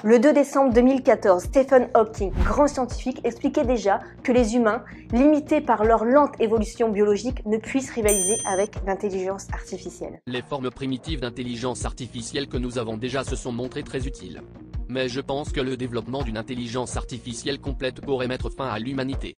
Le 2 décembre 2014, Stephen Hawking, grand scientifique, expliquait déjà que les humains, limités par leur lente évolution biologique, ne puissent rivaliser avec l'intelligence artificielle. Les formes primitives d'intelligence artificielle que nous avons déjà se sont montrées très utiles. Mais je pense que le développement d'une intelligence artificielle complète pourrait mettre fin à l'humanité.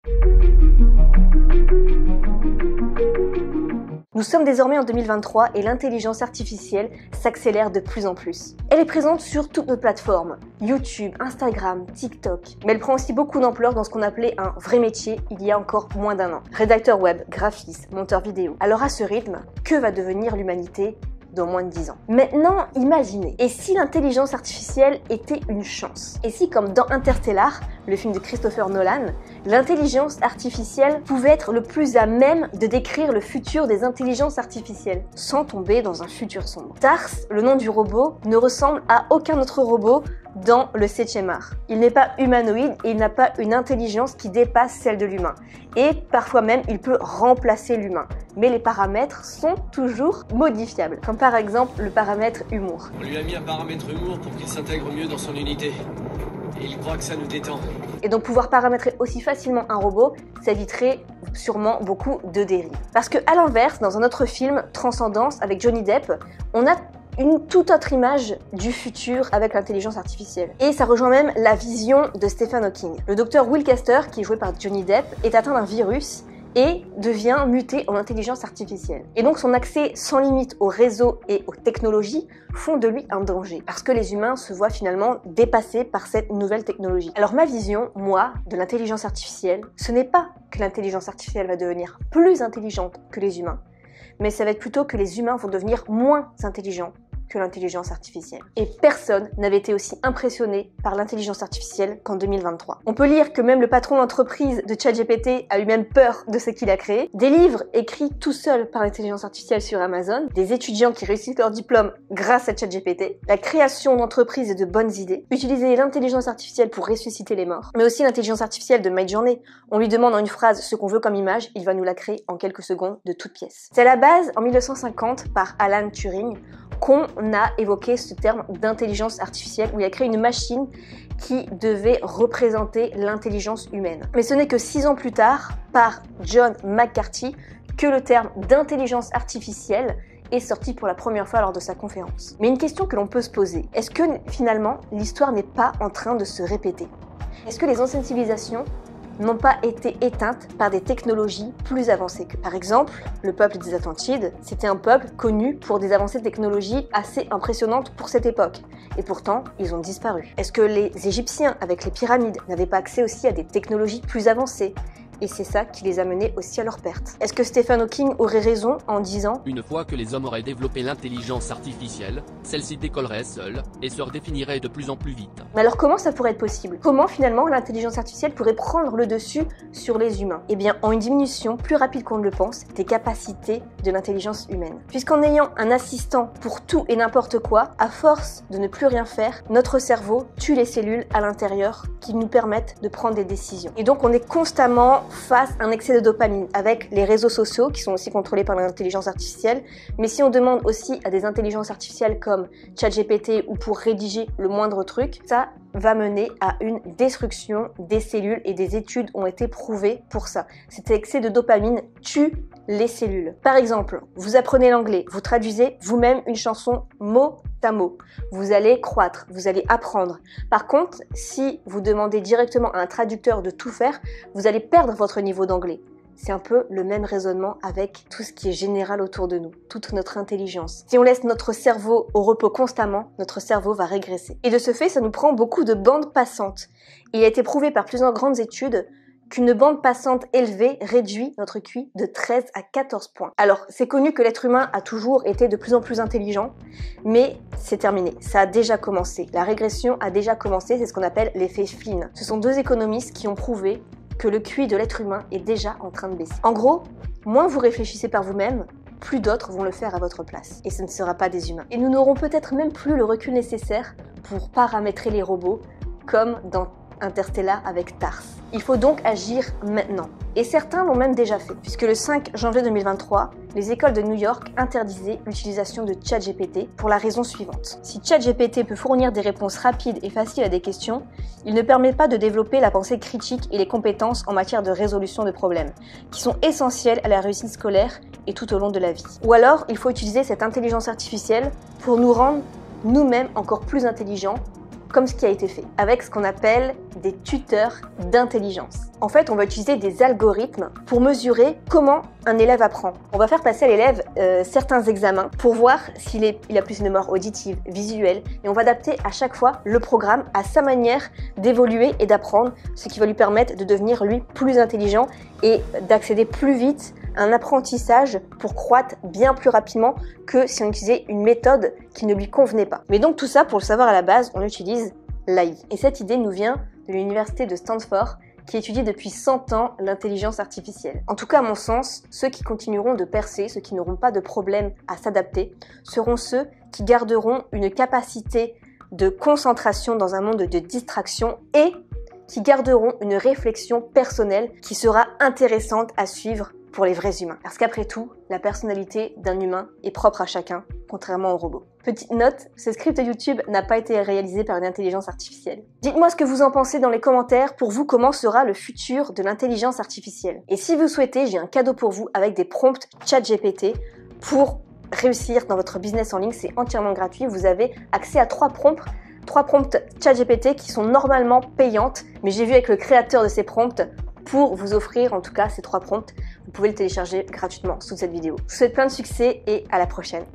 Nous sommes désormais en 2023 et l'intelligence artificielle s'accélère de plus en plus. Elle est présente sur toutes nos plateformes, YouTube, Instagram, TikTok. Mais elle prend aussi beaucoup d'ampleur dans ce qu'on appelait un vrai métier il y a encore moins d'un an. Rédacteur web, graphiste, monteur vidéo. Alors à ce rythme, que va devenir l'humanité dans moins de 10 ans? Maintenant, imaginez, et si l'intelligence artificielle était une chance? Et si, comme dans Interstellar, le film de Christopher Nolan, l'intelligence artificielle pouvait être le plus à même de décrire le futur des intelligences artificielles, sans tomber dans un futur sombre. TARS, le nom du robot, ne ressemble à aucun autre robot dans le 7e art. Il n'est pas humanoïde et il n'a pas une intelligence qui dépasse celle de l'humain. Et parfois même, il peut remplacer l'humain. Mais les paramètres sont toujours modifiables, comme par exemple le paramètre humour. On lui a mis un paramètre humour pour qu'il s'intègre mieux dans son unité. Et il croit que ça nous détend. Et donc pouvoir paramétrer aussi facilement un robot, ça éviterait sûrement beaucoup de dérives. Parce que à l'inverse, dans un autre film, Transcendance, avec Johnny Depp, on a une toute autre image du futur avec l'intelligence artificielle. Et ça rejoint même la vision de Stephen Hawking. Le docteur Will Castor, qui est joué par Johnny Depp, est atteint d'un virus et devient muté en intelligence artificielle. Et donc son accès sans limite aux réseaux et aux technologies font de lui un danger, parce que les humains se voient finalement dépassés par cette nouvelle technologie. Alors ma vision, moi, de l'intelligence artificielle, ce n'est pas que l'intelligence artificielle va devenir plus intelligente que les humains, mais ça va être plutôt que les humains vont devenir moins intelligents que l'intelligence artificielle. Et personne n'avait été aussi impressionné par l'intelligence artificielle qu'en 2023. On peut lire que même le patron d'entreprise de ChatGPT a eu même peur de ce qu'il a créé, des livres écrits tout seuls par l'intelligence artificielle sur Amazon, des étudiants qui réussissent leur diplôme grâce à ChatGPT, la création d'entreprises et de bonnes idées, utiliser l'intelligence artificielle pour ressusciter les morts, mais aussi l'intelligence artificielle de Midjourney. On lui demande en une phrase ce qu'on veut comme image, il va nous la créer en quelques secondes de toutes pièces. C'est à la base, en 1950, par Alan Turing, qu'on a évoqué ce terme d'intelligence artificielle, où il a créé une machine qui devait représenter l'intelligence humaine. Mais ce n'est que 6 ans plus tard, par John McCarthy, que le terme d'intelligence artificielle est sorti pour la première fois lors de sa conférence. Mais une question que l'on peut se poser, est-ce que finalement l'histoire n'est pas en train de se répéter? Est-ce que les anciennes civilisations n'ont pas été éteintes par des technologies plus avancées que. Par exemple, le peuple des Atlantides, c'était un peuple connu pour des avancées technologiques assez impressionnantes pour cette époque. Et pourtant, ils ont disparu. Est-ce que les Égyptiens, avec les pyramides, n'avaient pas accès aussi à des technologies plus avancées ? Et c'est ça qui les a menés aussi à leur perte. Est-ce que Stephen Hawking aurait raison en disant « Une fois que les hommes auraient développé l'intelligence artificielle, celle-ci décollerait seule et se redéfinirait de plus en plus vite. » Mais alors comment ça pourrait être possible? Comment finalement l'intelligence artificielle pourrait prendre le dessus sur les humains? Eh bien en une diminution plus rapide qu'on ne le pense des capacités de l'intelligence humaine. Puisqu'en ayant un assistant pour tout et n'importe quoi, à force de ne plus rien faire, notre cerveau tue les cellules à l'intérieur qui nous permettent de prendre des décisions. Et donc on est constamment face à un excès de dopamine avec les réseaux sociaux qui sont aussi contrôlés par l'intelligence artificielle. Mais si on demande aussi à des intelligences artificielles comme ChatGPT ou pour rédiger le moindre truc, ça va mener à une destruction des cellules et des études ont été prouvées pour ça. Cet excès de dopamine tue les cellules. Par exemple, vous apprenez l'anglais, vous traduisez vous-même une chanson mot à mot. Vous allez croître, vous allez apprendre. Par contre, si vous demandez directement à un traducteur de tout faire, vous allez perdre votre niveau d'anglais. C'est un peu le même raisonnement avec tout ce qui est général autour de nous, toute notre intelligence. Si on laisse notre cerveau au repos constamment, notre cerveau va régresser. Et de ce fait, ça nous prend beaucoup de bandes passantes. Il a été prouvé par plusieurs grandes études qu'une bande passante élevée réduit notre QI de 13 à 14 points. Alors, c'est connu que l'être humain a toujours été de plus en plus intelligent, mais c'est terminé. Ça a déjà commencé. La régression a déjà commencé, c'est ce qu'on appelle l'effet Flynn. Ce sont 2 économistes qui ont prouvé que le QI de l'être humain est déjà en train de baisser. En gros, moins vous réfléchissez par vous-même, plus d'autres vont le faire à votre place. Et ce ne sera pas des humains. Et nous n'aurons peut-être même plus le recul nécessaire pour paramétrer les robots, comme dans interstellaire avec TARS. Il faut donc agir maintenant. Et certains l'ont même déjà fait, puisque le 5 janvier 2023, les écoles de New York interdisaient l'utilisation de ChatGPT pour la raison suivante. Si ChatGPT peut fournir des réponses rapides et faciles à des questions, il ne permet pas de développer la pensée critique et les compétences en matière de résolution de problèmes, qui sont essentielles à la réussite scolaire et tout au long de la vie. Ou alors, il faut utiliser cette intelligence artificielle pour nous rendre nous-mêmes encore plus intelligents, comme ce qui a été fait, avec ce qu'on appelle des tuteurs d'intelligence. En fait, on va utiliser des algorithmes pour mesurer comment un élève apprend. On va faire passer à l'élève certains examens pour voir s'il a plus une mémoire auditive, visuelle, et on va adapter à chaque fois le programme à sa manière d'évoluer et d'apprendre, ce qui va lui permettre de devenir, lui, plus intelligent et d'accéder plus vite à un apprentissage pour croître bien plus rapidement que si on utilisait une méthode qui ne lui convenait pas. Mais donc tout ça, pour le savoir à la base, on utilise l'AI. Et cette idée nous vient de l'université de Stanford, qui étudie depuis 100 ans l'intelligence artificielle. En tout cas, à mon sens, ceux qui continueront de percer, ceux qui n'auront pas de problème à s'adapter, seront ceux qui garderont une capacité de concentration dans un monde de distraction et qui garderont une réflexion personnelle qui sera intéressante à suivre pour les vrais humains. Parce qu'après tout, la personnalité d'un humain est propre à chacun, contrairement aux robots. Petite note, ce script YouTube n'a pas été réalisé par une intelligence artificielle. Dites-moi ce que vous en pensez dans les commentaires. Pour vous, comment sera le futur de l'intelligence artificielle? Et si vous souhaitez, j'ai un cadeau pour vous avec des prompts ChatGPT pour réussir dans votre business en ligne. C'est entièrement gratuit. Vous avez accès à 3 prompts ChatGPT qui sont normalement payantes, mais j'ai vu avec le créateur de ces prompts pour vous offrir en tout cas ces 3 prompts. Vous pouvez le télécharger gratuitement sous cette vidéo. Je vous souhaite plein de succès et à la prochaine.